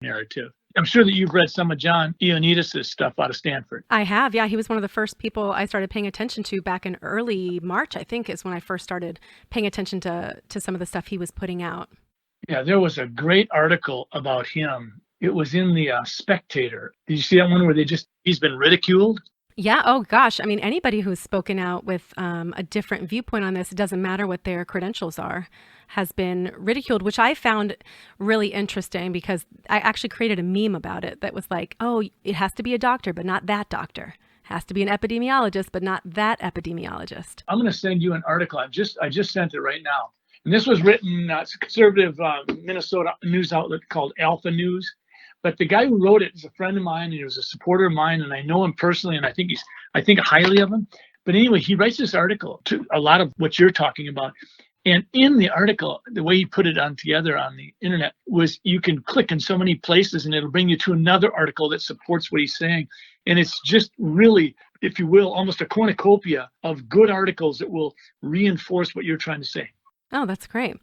narrative. I'm sure that you've read some of John Ioannidis' stuff out of Stanford. I have, yeah. He was one of the first people I started paying attention to back in early March, I think, is when I first started paying attention to some of the stuff he was putting out. Yeah, there was a great article about him. It was in the Spectator. Did you see that one where he's been ridiculed? Yeah. Oh, gosh. I mean, anybody who's spoken out with a different viewpoint on this, it doesn't matter what their credentials are, has been ridiculed, which I found really interesting because I actually created a meme about it that was like, oh, it has to be a doctor, but not that doctor. Has to be an epidemiologist, but not that epidemiologist. I'm going to send you an article. I just sent it right now. And this was written, it's a conservative Minnesota news outlet called Alpha News. But the guy who wrote it is a friend of mine, and he was a supporter of mine, and I know him personally, and I think highly of him. But anyway, he writes this article to a lot of what you're talking about. And in the article, the way he put it together on the internet was you can click in so many places and it'll bring you to another article that supports what he's saying. And it's just really, if you will, almost a cornucopia of good articles that will reinforce what you're trying to say. Oh, that's great.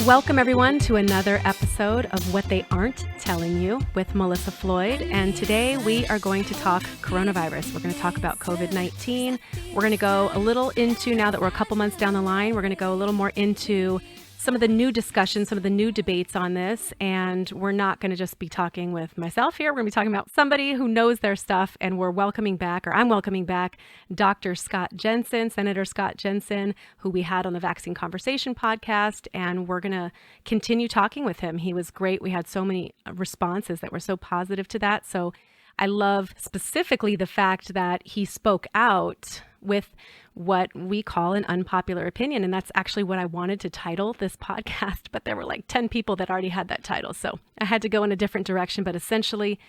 Welcome, everyone, to another episode of What They Aren't Telling You with Melissa Floyd. And today we are going to talk coronavirus. We're going to talk about COVID-19. We're going to go a little into, now that we're a couple months down the line, we're going to go a little more into some of the new discussions, some of the new debates on this. And we're not going to just be talking with myself here. We're going to be talking about somebody who knows their stuff. And I'm welcoming back Dr. Scott Jensen, Senator Scott Jensen, who we had on the Vaccine Conversation podcast. And we're going to continue talking with him. He was great. We had so many responses that were so positive to that. So I love specifically the fact that he spoke out with what we call an unpopular opinion. And that's actually what I wanted to title this podcast, but there were like 10 people that already had that title. So I had to go in a different direction, but essentially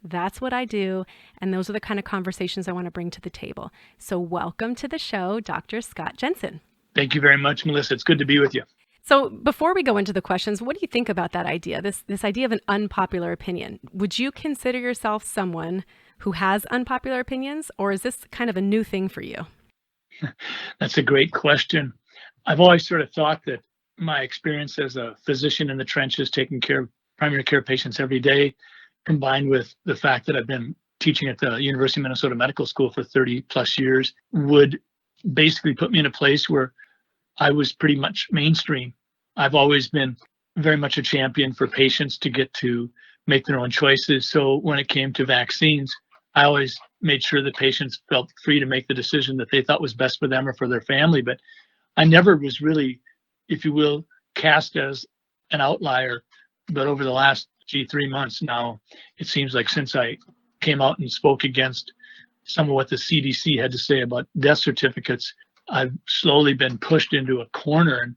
that's what I do. And those are the kind of conversations I want to bring to the table. So welcome to the show, Dr. Scott Jensen. Thank you very much, Melissa. It's good to be with you. So before we go into the questions, what do you think about that idea, this idea of an unpopular opinion? Would you consider yourself someone who has unpopular opinions, or is this kind of a new thing for you? That's a great question. I've always sort of thought that my experience as a physician in the trenches, taking care of primary care patients every day, combined with the fact that I've been teaching at the University of Minnesota Medical School for 30 plus years, would basically put me in a place where I was pretty much mainstream. I've always been very much a champion for patients to get to make their own choices. So when it came to vaccines, I always made sure that patients felt free to make the decision that they thought was best for them or for their family. But I never was really, if you will, cast as an outlier. But over the last 3 months now, it seems like since I came out and spoke against some of what the CDC had to say about death certificates, I've slowly been pushed into a corner, and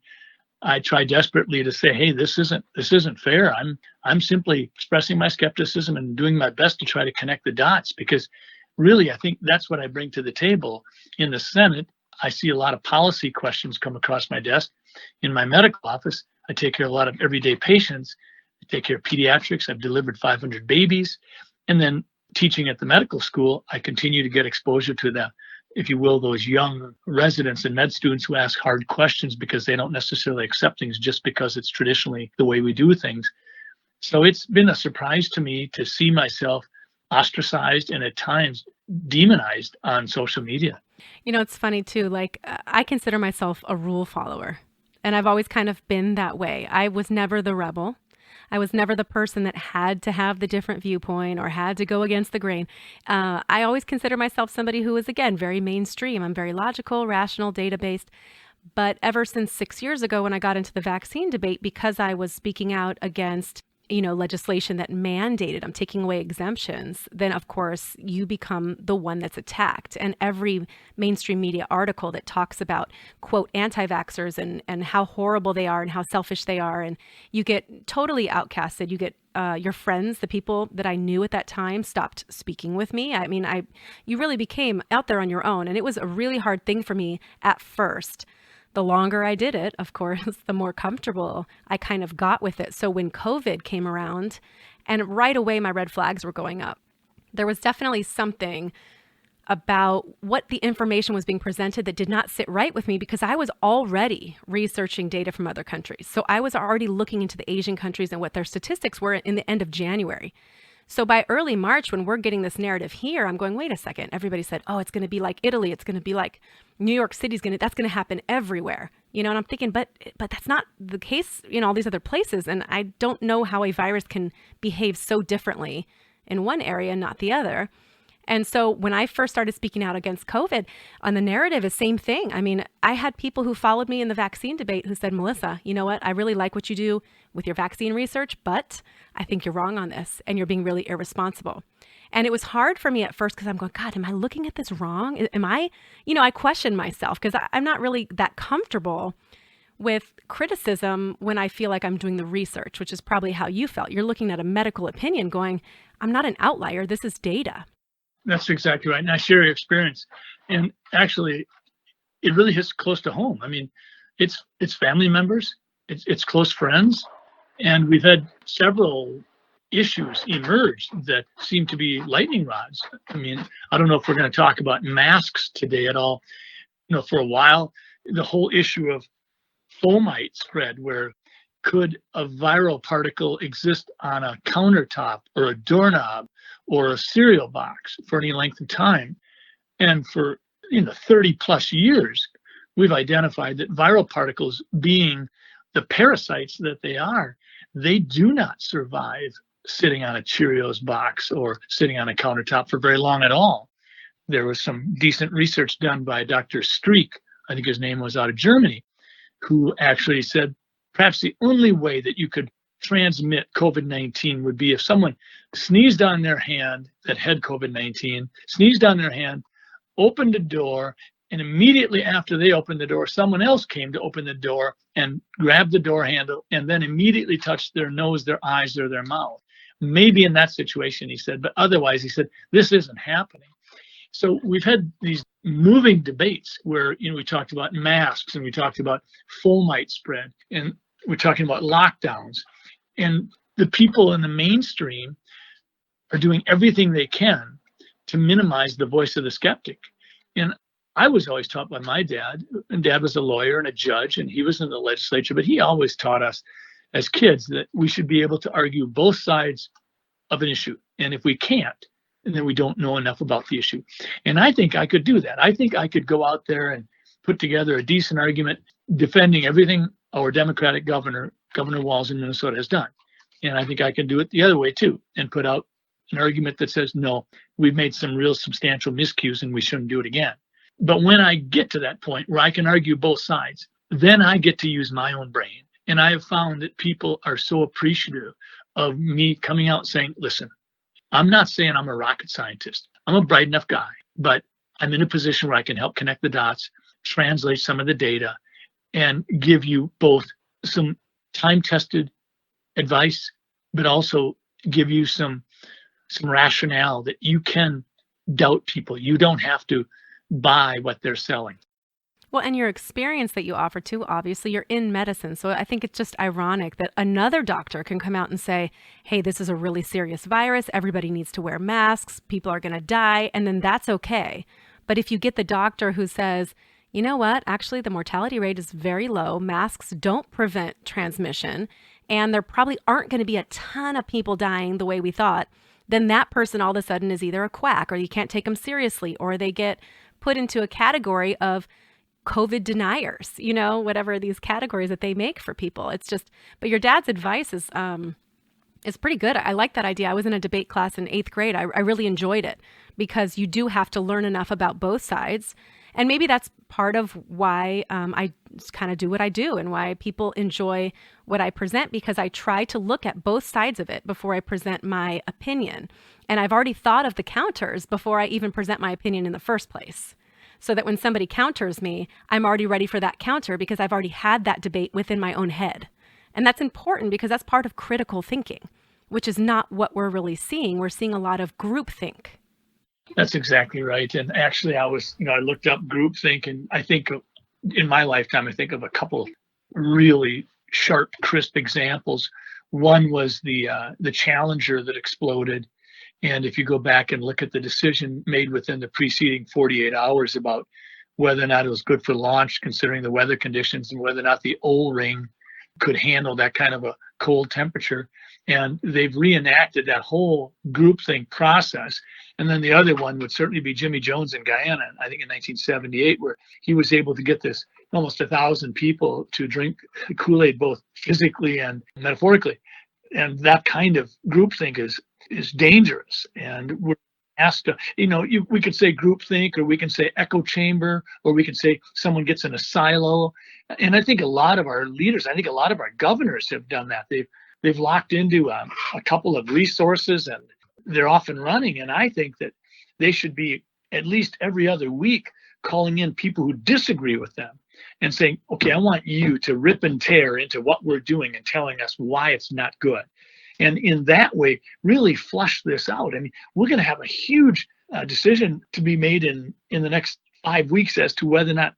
I try desperately to say, hey, this isn't fair. I'm simply expressing my skepticism and doing my best to try to connect the dots, because really I think that's what I bring to the table. In the Senate, I see a lot of policy questions come across my desk. In my medical office, I take care of a lot of everyday patients. I take care of pediatrics. I've delivered 500 babies. And then teaching at the medical school, I continue to get exposure to the, if you will, those young residents and med students who ask hard questions because they don't necessarily accept things just because it's traditionally the way we do things. So it's been a surprise to me to see myself ostracized and at times demonized on social media. You know, it's funny too, like I consider myself a rule follower, and I've always kind of been that way. I was never the rebel. I was never the person that had to have the different viewpoint or had to go against the grain. I always consider myself somebody who is, again, very mainstream. I'm very logical, rational, data-based. But ever since 6 years ago when I got into the vaccine debate, because I was speaking out against legislation that mandated, I'm taking away exemptions, then of course you become the one that's attacked. And every mainstream media article that talks about, quote, anti-vaxxers and how horrible they are and how selfish they are, and you get totally outcasted. You get your friends, the people that I knew at that time, stopped speaking with me. I mean, you really became out there on your own. And it was a really hard thing for me at first. The longer I did it, of course, the more comfortable I kind of got with it. So when COVID came around, and right away my red flags were going up, there was definitely something about what the information was being presented that did not sit right with me because I was already researching data from other countries. So I was already looking into the Asian countries and what their statistics were in the end of January. So by early March, when we're getting this narrative here, I'm going, wait a second. Everybody said, oh, it's going to be like Italy. It's going to be like New York City's that's going to happen everywhere. And I'm thinking, but that's not the case, all these other places. And I don't know how a virus can behave so differently in one area, not the other. And so when I first started speaking out against COVID on the narrative, is same thing. I mean, I had people who followed me in the vaccine debate who said, Melissa, you know what? I really like what you do with your vaccine research, but I think you're wrong on this and you're being really irresponsible. And it was hard for me at first because I'm going, God, am I looking at this wrong? Am I, I question myself because I'm not really that comfortable with criticism when I feel like I'm doing the research, which is probably how you felt. You're looking at a medical opinion going, I'm not an outlier. This is data. That's exactly right. And I share your experience. And actually, it really hits close to home. I mean, it's family members, it's close friends, and we've had several issues emerge that seem to be lightning rods. I mean, I don't know if we're going to talk about masks today at all. For a while, the whole issue of fomite spread, where could a viral particle exist on a countertop or a doorknob or a cereal box for any length of time? And for 30 plus years, we've identified that viral particles, being the parasites that they do not survive sitting on a Cheerios box or sitting on a countertop for very long at all. There was some decent research done by Dr. Streeck, I think his name was, out of Germany, who actually said perhaps the only way that you could transmit COVID-19 would be if someone sneezed on their hand that had COVID-19, sneezed on their hand, opened a door, and immediately after they opened the door, someone else came to open the door and grabbed the door handle and then immediately touched their nose, their eyes, or their mouth. Maybe in that situation, he said, but otherwise, he said, this isn't happening. So we've had these moving debates where, we talked about masks and we talked about fomite spread and we're talking about lockdowns. And the people in the mainstream are doing everything they can to minimize the voice of the skeptic. And I was always taught by my dad, and Dad was a lawyer and a judge, and he was in the legislature, but he always taught us as kids that we should be able to argue both sides of an issue. And if we can't, then we don't know enough about the issue. And I think I could do that. I think I could go out there and put together a decent argument defending everything our Democratic Governor Walz in Minnesota has done. And I think I can do it the other way too, and put out an argument that says, no, we've made some real substantial miscues and we shouldn't do it again. But when I get to that point where I can argue both sides, then I get to use my own brain. And I have found that people are so appreciative of me coming out saying, listen, I'm not saying I'm a rocket scientist. I'm a bright enough guy, but I'm in a position where I can help connect the dots, translate some of the data, and give you both some time-tested advice, but also give you some rationale that you can doubt people. You don't have to buy what they're selling. Well, and your experience that you offer too, obviously you're in medicine. So I think it's just ironic that another doctor can come out and say, hey, this is a really serious virus. Everybody needs to wear masks. People are going to die. And then that's okay. But if you get the doctor who says, you know what, actually the mortality rate is very low. Masks don't prevent transmission. And there probably aren't going to be a ton of people dying the way we thought. Then that person all of a sudden is either a quack or you can't take them seriously, or they get put into a category of COVID deniers, whatever these categories that they make for people. It's just, but your dad's advice is pretty good. I like that idea. I was in a debate class in 8th grade. I really enjoyed it because you do have to learn enough about both sides. And maybe that's part of why I kind of do what I do and why people enjoy what I present, because I try to look at both sides of it before I present my opinion. And I've already thought of the counters before I even present my opinion in the first place, so that when somebody counters me, I'm already ready for that counter because I've already had that debate within my own head. And that's important because that's part of critical thinking, which is not what we're really seeing. We're seeing a lot of groupthink. That's exactly right. And actually, I looked up groupthink, and I think in my lifetime, I think of a couple of really sharp, crisp examples. One was the Challenger that exploded, And if you go back and look at the decision made within the preceding 48 hours about whether or not it was good for launch, considering the weather conditions and whether or not the O-ring could handle that kind of a cold temperature. And they've reenacted that whole groupthink process. And then the other one would certainly be Jimmy Jones in Guyana, I think in 1978, where he was able to get this almost 1,000 people to drink Kool-Aid, both physically and metaphorically. And that kind of groupthink is dangerous. And we're asked to, we could say groupthink, or we can say echo chamber, or we can say someone gets in a silo. And I think a lot of our leaders, I think a lot of our governors have done that. They've locked into a couple of resources and they're off and running. And I think that they should be at least every other week calling in people who disagree with them and saying, okay, I want you to rip and tear into what we're doing and telling us why it's not good. And in that way, really flush this out. I mean, we're going to have a huge decision to be made in the next 5 weeks as to whether or not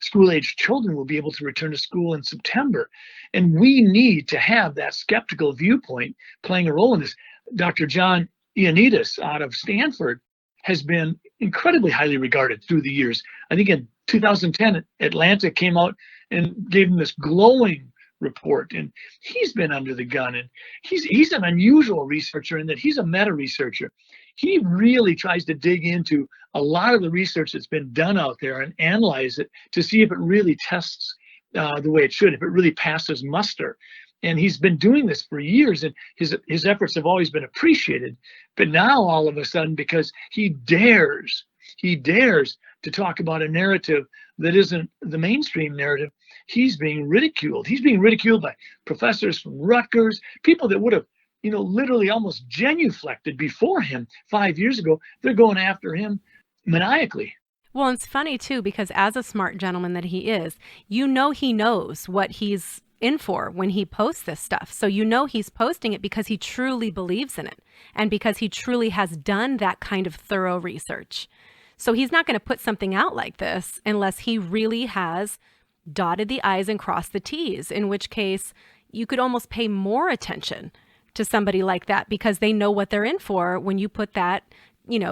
school-age children will be able to return to school in September. And we need to have that skeptical viewpoint playing a role in this. Dr. John Ioannidis out of Stanford has been incredibly highly regarded through the years. I think in 2010, Atlantic came out and gave him this glowing report, and he's been under the gun, and he's an unusual researcher in that he's a meta researcher. He really tries to dig into a lot of the research that's been done out there and analyze it to see if it really tests the way it should, if it really passes muster. And he's been doing this for years, and his efforts have always been appreciated. But now all of a sudden, because he dares to talk about a narrative that isn't the mainstream narrative, he's being ridiculed. He's being ridiculed by professors from Rutgers, people that would have, literally almost genuflected before him 5 years ago. They're going after him maniacally. Well, it's funny too, because as a smart gentleman that he is, he knows what he's in for when he posts this stuff. So he's posting it because he truly believes in it and because he truly has done that kind of thorough research. So he's not going to put something out like this unless he really has dotted the I's and crossed the T's, in which case you could almost pay more attention to somebody like that because they know what they're in for when you put that,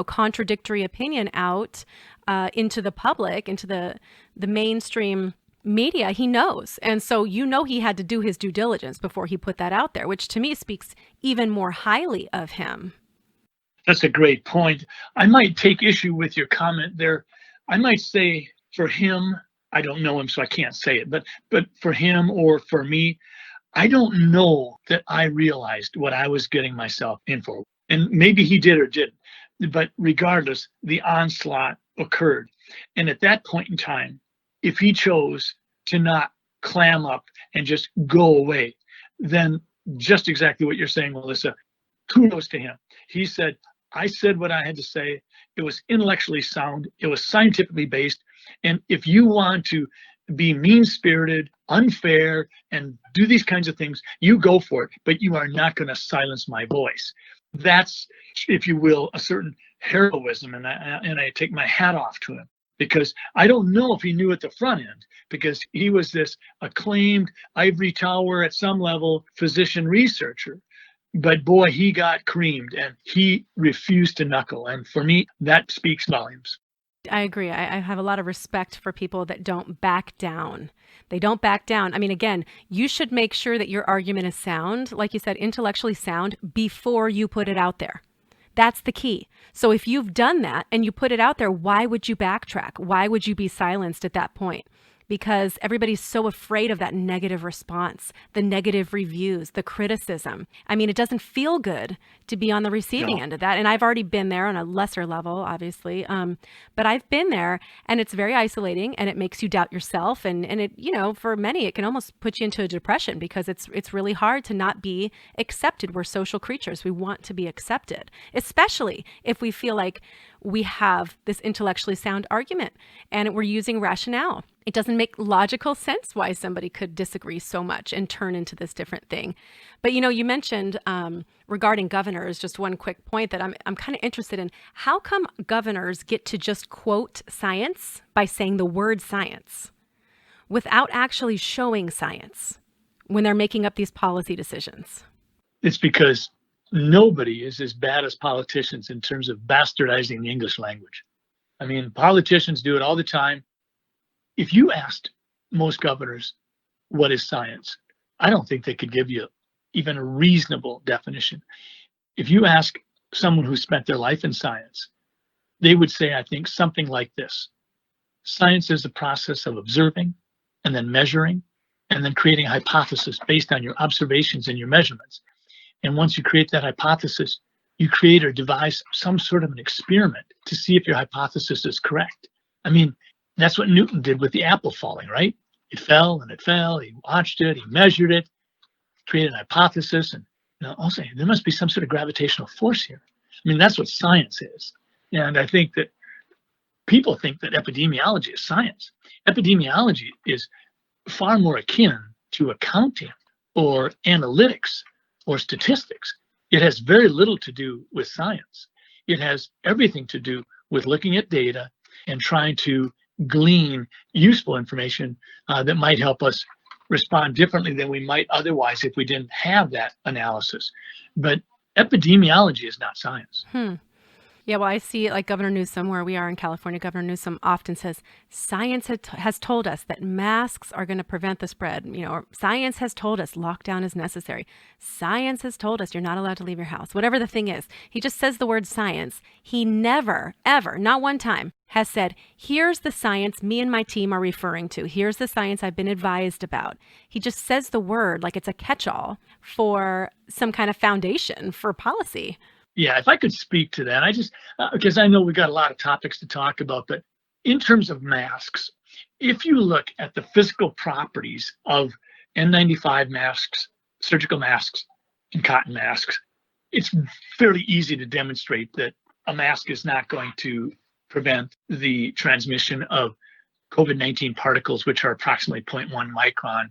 contradictory opinion out into the public, into the mainstream media. He knows. And so he had to do his due diligence before he put that out there, which to me speaks even more highly of him. That's a great point. I might take issue with your comment there. I might say for him, I don't know him, so I can't say it, but for him or for me, I don't know that I realized what I was getting myself in for. And maybe he did or didn't. But regardless, the onslaught occurred. And at that point in time, if he chose to not clam up and just go away, then just exactly what you're saying, Melissa, kudos to him. He said, I said what I had to say. It was intellectually sound. It was scientifically based. And if you want to be mean-spirited, unfair, and do these kinds of things, you go for it. But you are not going to silence my voice. That's, if you will, a certain heroism. And I take my hat off to him, because I don't know if he knew at the front end, because he was this acclaimed ivory tower at some level physician researcher. But boy, he got creamed and he refused to knuckle. And for me, that speaks volumes. I agree. I have a lot of respect for people that don't back down. They don't back down. I mean, again, you should make sure that your argument is sound, like you said, intellectually sound, before you put it out there. That's the key. So if you've done that and you put it out there, why would you backtrack? Why would you be silenced at that point? Because everybody's so afraid of that negative response, the negative reviews, the criticism. I mean, it doesn't feel good to be on the receiving end of that. And I've already been there on a lesser level, obviously. But I've been there, and it's very isolating, and it makes you doubt yourself. And it, for many, it can almost put you into a depression, because it's really hard to not be accepted. We're social creatures. We want to be accepted, especially if we feel like we have this intellectually sound argument and we're using rationale. It doesn't make logical sense why somebody could disagree so much and turn into this different thing. But, you mentioned regarding governors, just one quick point that I'm kind of interested in. How come governors get to just quote science by saying the word science without actually showing science when they're making up these policy decisions? It's because nobody is as bad as politicians in terms of bastardizing the English language. I mean, politicians do it all the time. If you asked most governors, what is science? I don't think they could give you even a reasonable definition. If you ask someone who spent their life in science, they would say, I think, something like this. Science is the process of observing and then measuring and then creating a hypothesis based on your observations and your measurements. And once you create that hypothesis, you create or devise some sort of an experiment to see if your hypothesis is correct. I mean, that's what Newton did with the apple falling, right? It fell and it fell. He watched it, he measured it, created a hypothesis, and also there must be some sort of gravitational force here. I mean, that's what science is. And I think that people think that epidemiology is science. Epidemiology is far more akin to accounting or analytics or statistics. It has very little to do with science. It has everything to do with looking at data and trying to glean useful information that might help us respond differently than we might otherwise if we didn't have that analysis. But epidemiology is not science. Yeah, well, I see like Governor Newsom, where we are in California, Governor Newsom often says, science has told us that masks are going to prevent the spread. Or science has told us lockdown is necessary. Science has told us you're not allowed to leave your house. Whatever the thing is, he just says the word science. He never, ever, not one time, has said, here's the science me and my team are referring to. Here's the science I've been advised about. He just says the word like it's a catch-all for some kind of foundation for policy. Yeah, if I could speak to that, because I know we've got a lot of topics to talk about, but in terms of masks, if you look at the physical properties of N95 masks, surgical masks, and cotton masks, it's fairly easy to demonstrate that a mask is not going to prevent the transmission of COVID-19 particles, which are approximately 0.1 micron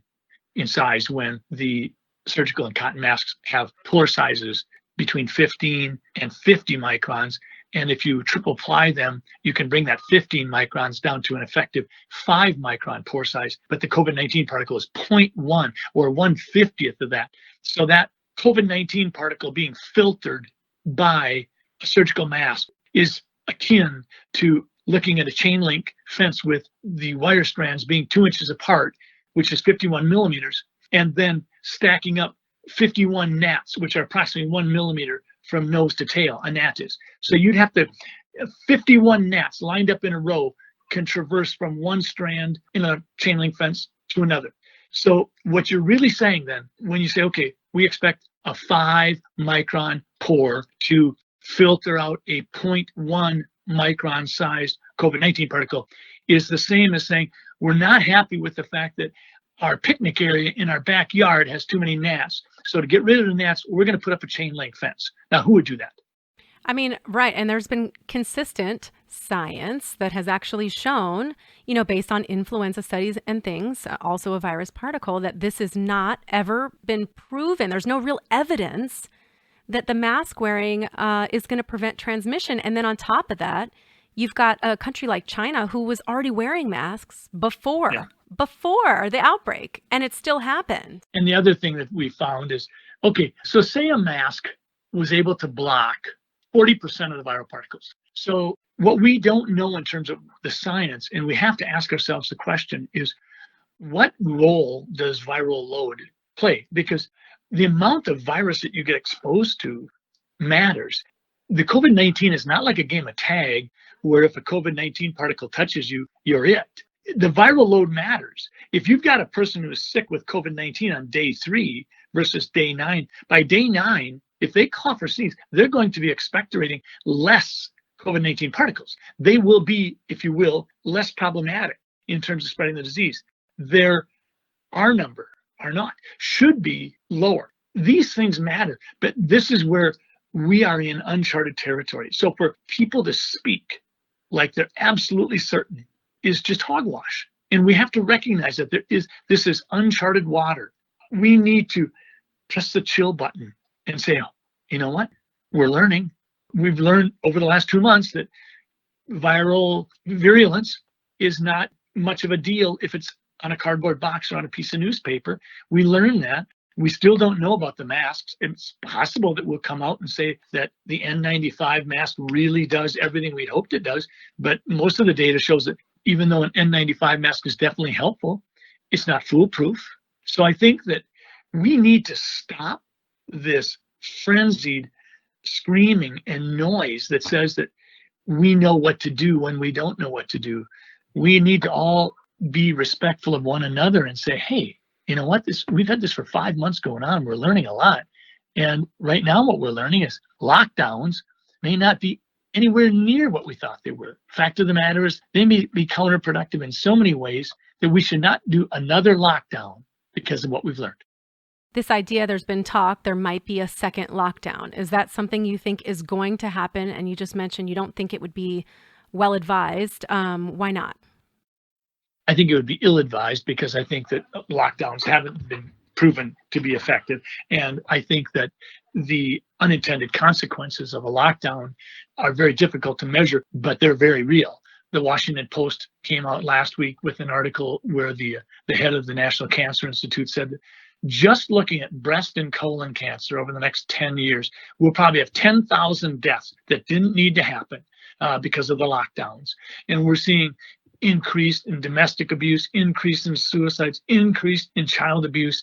in size, when the surgical and cotton masks have pore sizes between 15 and 50 microns. And if you triple ply them, you can bring that 15 microns down to an effective 5 micron pore size. But the COVID-19 particle is 0.1 or 1/50th of that. So that COVID-19 particle being filtered by a surgical mask is akin to looking at a chain link fence with the wire strands being 2 inches apart, which is 51 millimeters, and then stacking up 51 gnats, which are approximately 1 millimeter from nose to tail, a gnat is. So you'd have to, 51 gnats lined up in a row can traverse from one strand in a chain link fence to another. So what you're really saying then, when you say, okay, we expect a 5 micron pore to filter out a 0.1 micron sized COVID-19 particle, is the same as saying, we're not happy with the fact that our picnic area in our backyard has too many gnats. So to get rid of the gnats, we're going to put up a chain link fence. Now, who would do that? I mean, right. And there's been consistent science that has actually shown, based on influenza studies and things, also a virus particle, that this has not ever been proven. There's no real evidence that the mask wearing is going to prevent transmission. And then on top of that, you've got a country like China who was already wearing masks before the outbreak, and it still happened. And the other thing that we found is, okay, so say a mask was able to block 40% of the viral particles. So what we don't know in terms of the science, and we have to ask ourselves the question, is what role does viral load play? Because the amount of virus that you get exposed to matters. The COVID-19 is not like a game of tag where if a COVID-19 particle touches you, you're it. The viral load matters. If you've got a person who is sick with COVID-19 on day 3 versus day 9, by day 9, if they cough or sneeze, they're going to be expectorating less COVID-19 particles. They will be, if you will, less problematic in terms of spreading the disease. Their R number, R naught, should be lower. These things matter, but this is where we are in uncharted territory. So for people to speak like they're absolutely certain is just hogwash. And we have to recognize that this is uncharted water. We need to press the chill button and say, oh, you know what? We're learning. We've learned over the last 2 months that viral virulence is not much of a deal if it's on a cardboard box or on a piece of newspaper. We learned that. We still don't know about the masks. It's possible that we'll come out and say that the N95 mask really does everything we'd hoped it does. But most of the data shows that even though an N95 mask is definitely helpful, it's not foolproof. So I think that we need to stop this frenzied screaming and noise that says that we know what to do when we don't know what to do. We need to all be respectful of one another and say, hey, you know what, we've had this for 5 months going on. We're learning a lot. And right now what we're learning is lockdowns may not be anywhere near what we thought they were. Fact of the matter is they may be counterproductive in so many ways that we should not do another lockdown because of what we've learned. This idea, there's been talk, there might be a second lockdown. Is that something you think is going to happen? And you just mentioned you don't think it would be well advised. Why not? I think it would be ill-advised because I think that lockdowns haven't been proven to be effective. And I think that the unintended consequences of a lockdown are very difficult to measure, but they're very real. The Washington Post came out last week with an article where the head of the National Cancer Institute said that just looking at breast and colon cancer over the next 10 years, we'll probably have 10,000 deaths that didn't need to happen because of the lockdowns. And we're seeing increase in domestic abuse, increase in suicides, increase in child abuse.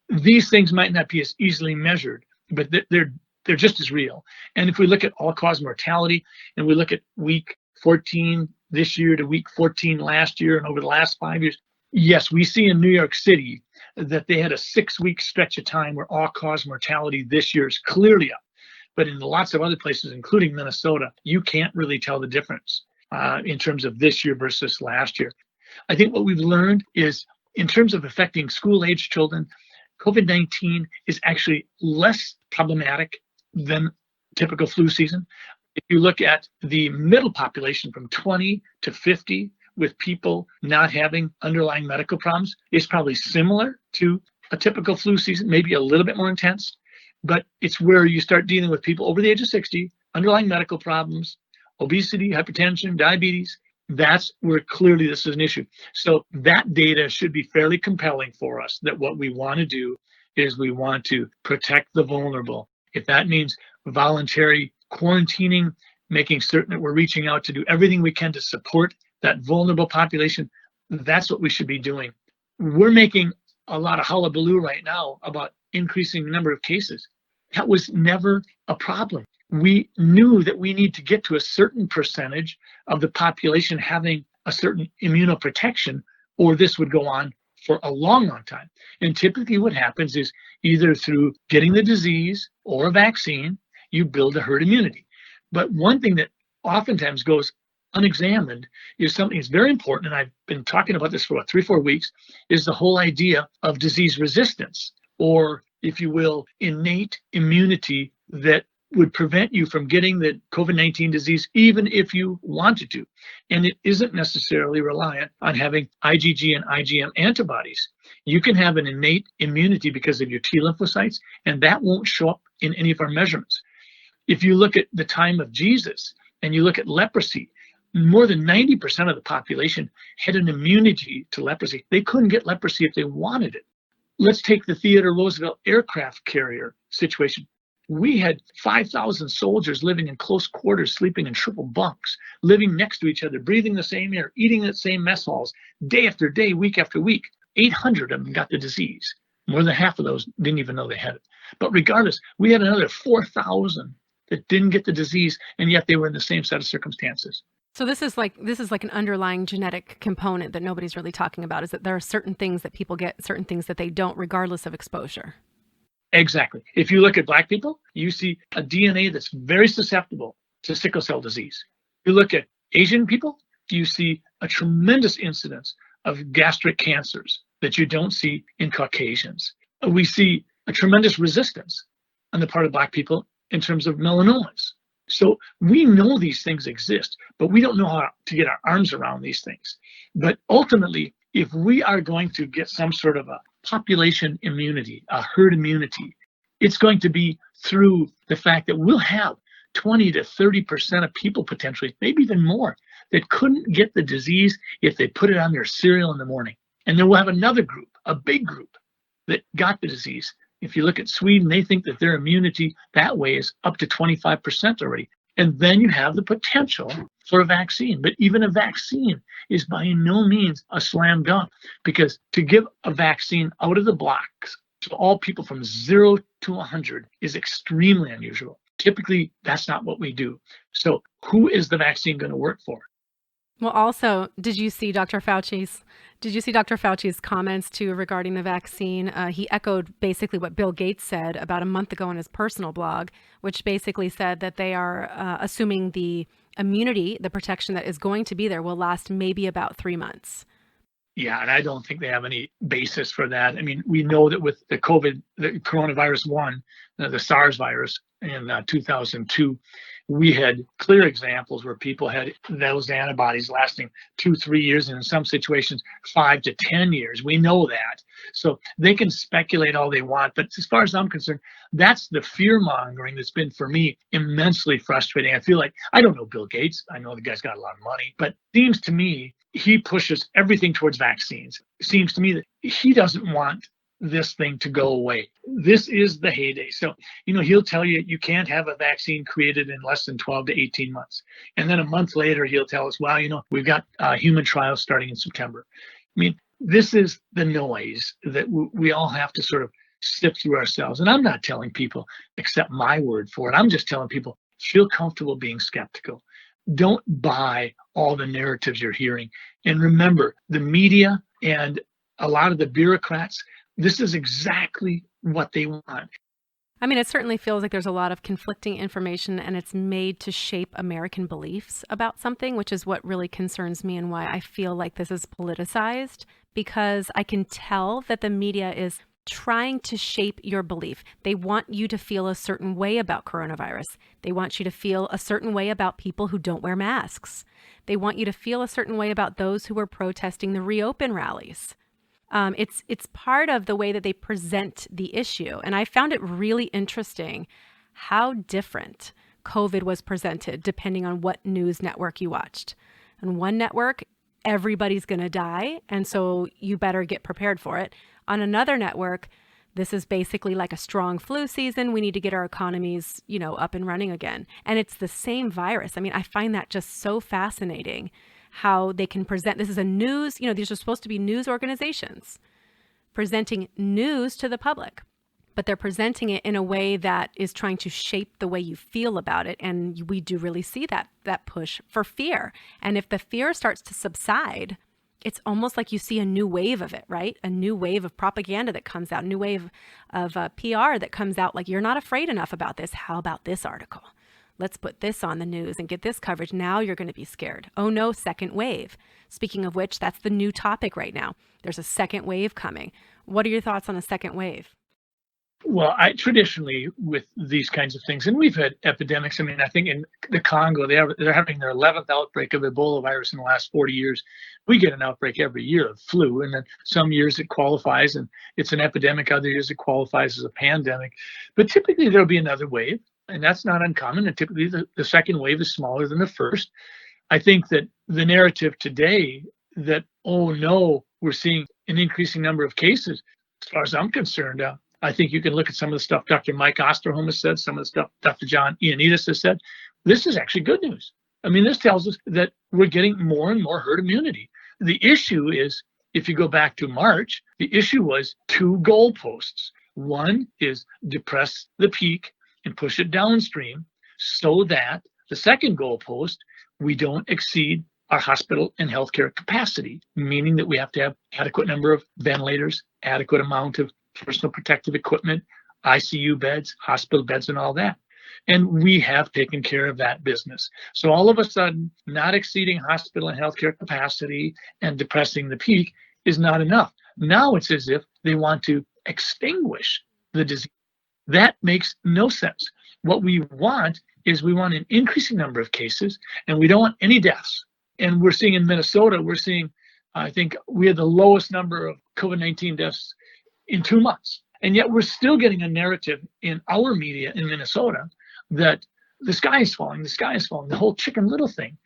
These things might not be as easily measured, but they're just as real. And if we look at all-cause mortality and we look at week 14 this year to week 14 last year and over the last 5 years, yes, we see in New York City that they had a 6-week stretch of time where all-cause mortality this year is clearly up. But in lots of other places, including Minnesota, you can't really tell the difference in terms of this year versus last year. I think what we've learned is in terms of affecting school-age children, COVID-19 is actually less problematic than typical flu season. If you look at the middle population from 20 to 50 with people not having underlying medical problems, it's probably similar to a typical flu season, maybe a little bit more intense, but it's where you start dealing with people over the age of 60, underlying medical problems, obesity, hypertension, diabetes. That's where clearly this is an issue. So that data should be fairly compelling for us that what we want to do is we want to protect the vulnerable. If that means voluntary quarantining, making certain that we're reaching out to do everything we can to support that vulnerable population, that's what we should be doing. We're making a lot of hullabaloo right now about increasing the number of cases. That was never a problem. We knew that we need to get to a certain percentage of the population having a certain immunoprotection, or this would go on for a long, long time. And typically what happens is either through getting the disease or a vaccine, you build a herd immunity. But one thing that oftentimes goes unexamined is something that's very important, and I've been talking about this for 3-4 weeks, is the whole idea of disease resistance, or if you will, innate immunity that would prevent you from getting the COVID-19 disease even if you wanted to. And it isn't necessarily reliant on having IgG and IgM antibodies. You can have an innate immunity because of your T lymphocytes, and that won't show up in any of our measurements. If you look at the time of Jesus and you look at leprosy, more than 90% of the population had an immunity to leprosy. They couldn't get leprosy if they wanted it. Let's take the Theodore Roosevelt aircraft carrier situation. We had 5,000 soldiers living in close quarters, sleeping in triple bunks, living next to each other, breathing the same air, eating at the same mess halls, day after day, week after week. 800 of them got the disease. More than half of those didn't even know they had it. But regardless, we had another 4,000 that didn't get the disease, and yet they were in the same set of circumstances. So this is like an underlying genetic component that nobody's really talking about, is that there are certain things that people get, certain things that they don't, regardless of exposure. Exactly. If you look at Black people, you see a DNA that's very susceptible to sickle cell disease. You look at Asian people, you see a tremendous incidence of gastric cancers that you don't see in Caucasians. We see a tremendous resistance on the part of Black people in terms of melanomas. So we know these things exist, but we don't know how to get our arms around these things. But ultimately, if we are going to get some sort of a population immunity, a herd immunity, it's going to be through the fact that we'll have 20 to 30% of people potentially, maybe even more, that couldn't get the disease if they put it on their cereal in the morning. And then we'll have another group, a big group, that got the disease If you look at Sweden, they think that their immunity that way is up to 25% already. And then you have the potential for a vaccine. But even a vaccine is by no means a slam dunk, because to give a vaccine out of the blocks to all people from 0 to 100 is extremely unusual. Typically, that's not what we do. So who is the vaccine going to work for? Well, also, did you see Dr. Fauci's comments too regarding the vaccine? He echoed basically what Bill Gates said about a month ago on his personal blog, which basically said that they are assuming the immunity, the protection that is going to be there, will last maybe about 3 months. Yeah, and I don't think they have any basis for that. I mean, we know that with the coronavirus 1, the SARS virus in 2002, we had clear examples where people had those antibodies lasting 2-3 years, and in some situations 5 to 10 years. We know that. So they can speculate all they want, but as far as I'm concerned, that's the fear mongering that's been, for me, immensely frustrating. I feel like, I don't know Bill Gates. I know the guy's got a lot of money, but it seems to me he pushes everything towards vaccines. It seems to me that he doesn't want this thing to go away. This is the heyday. So, he'll tell you you can't have a vaccine created in less than 12 to 18 months. And then a month later, he'll tell us, well, we've got human trials starting in September. I mean, this is the noise that we all have to sort of sift through ourselves. And I'm not telling people, accept my word for it. I'm just telling people, feel comfortable being skeptical. Don't buy all the narratives you're hearing. And remember, the media and a lot of the bureaucrats, this is exactly what they want. I mean, it certainly feels like there's a lot of conflicting information, and it's made to shape American beliefs about something, which is what really concerns me and why I feel like this is politicized, because I can tell that the media is trying to shape your belief. They want you to feel a certain way about coronavirus. They want you to feel a certain way about people who don't wear masks. They want you to feel a certain way about those who are protesting the reopen rallies. It's part of the way that they present the issue. And I found it really interesting how different COVID was presented depending on what news network you watched. On one network, everybody's going to die, and so you better get prepared for it. On another network, this is basically like a strong flu season. We need to get our economies, up and running again. And it's the same virus. I mean, I find that just so fascinating how they can present. This is a news, these are supposed to be news organizations presenting news to the public, but they're presenting it in a way that is trying to shape the way you feel about it. And we do really see that push for fear. And if the fear starts to subside, it's almost like you see a new wave of it, right? A new wave of propaganda that comes out, a new wave of PR that comes out, like, you're not afraid enough about this. How about this article? Let's put this on the news and get this coverage. Now you're going to be scared. Oh no, second wave. Speaking of which, that's the new topic right now. There's a second wave coming. What are your thoughts on a second wave? Well, traditionally with these kinds of things, and we've had epidemics. I mean, I think in the Congo, they're having their 11th outbreak of Ebola virus in the last 40 years. We get an outbreak every year of flu, and then some years it qualifies and it's an epidemic. Other years it qualifies as a pandemic. But typically there'll be another wave, and that's not uncommon. And typically the second wave is smaller than the first. I think that the narrative today that, oh no, we're seeing an increasing number of cases, as far as I'm concerned, I think you can look at some of the stuff Dr. Mike Osterholm has said, some of the stuff Dr. John Ioannidis has said. This is actually good news. I mean, this tells us that we're getting more and more herd immunity. The issue is, if you go back to March, the issue was two goalposts. One is depress the peak and push it downstream so that the second goalpost, we don't exceed our hospital and healthcare capacity, meaning that we have to have adequate number of ventilators, adequate amount of personal protective equipment, ICU beds, hospital beds, and all that. And we have taken care of that business. So all of a sudden, not exceeding hospital and healthcare capacity and depressing the peak is not enough. Now it's as if they want to extinguish the disease. That makes no sense. What we want is we want an increasing number of cases, and we don't want any deaths. And we're seeing in Minnesota, I think we had the lowest number of COVID-19 deaths in 2 months. And yet we're still getting a narrative in our media in Minnesota that the sky is falling, the whole Chicken Little thing.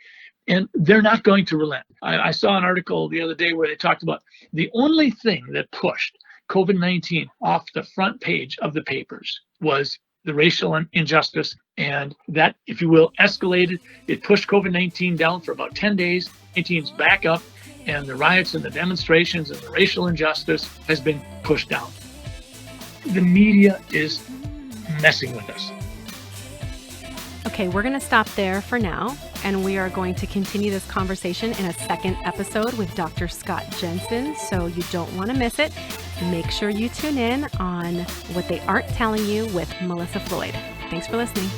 And they're not going to relent. I saw an article the other day where they talked about the only thing that pushed COVID-19 off the front page of the papers was the racial injustice. And that, if you will, escalated. It pushed COVID-19 down for about 10 days. 19's back up, and the riots and the demonstrations and the racial injustice has been pushed down. The media is messing with us. Okay, we're going to stop there for now, and we are going to continue this conversation in a second episode with Dr. Scott Jensen, so you don't want to miss it. Make sure you tune in on What They Aren't Telling You with Melissa Floyd. Thanks for listening.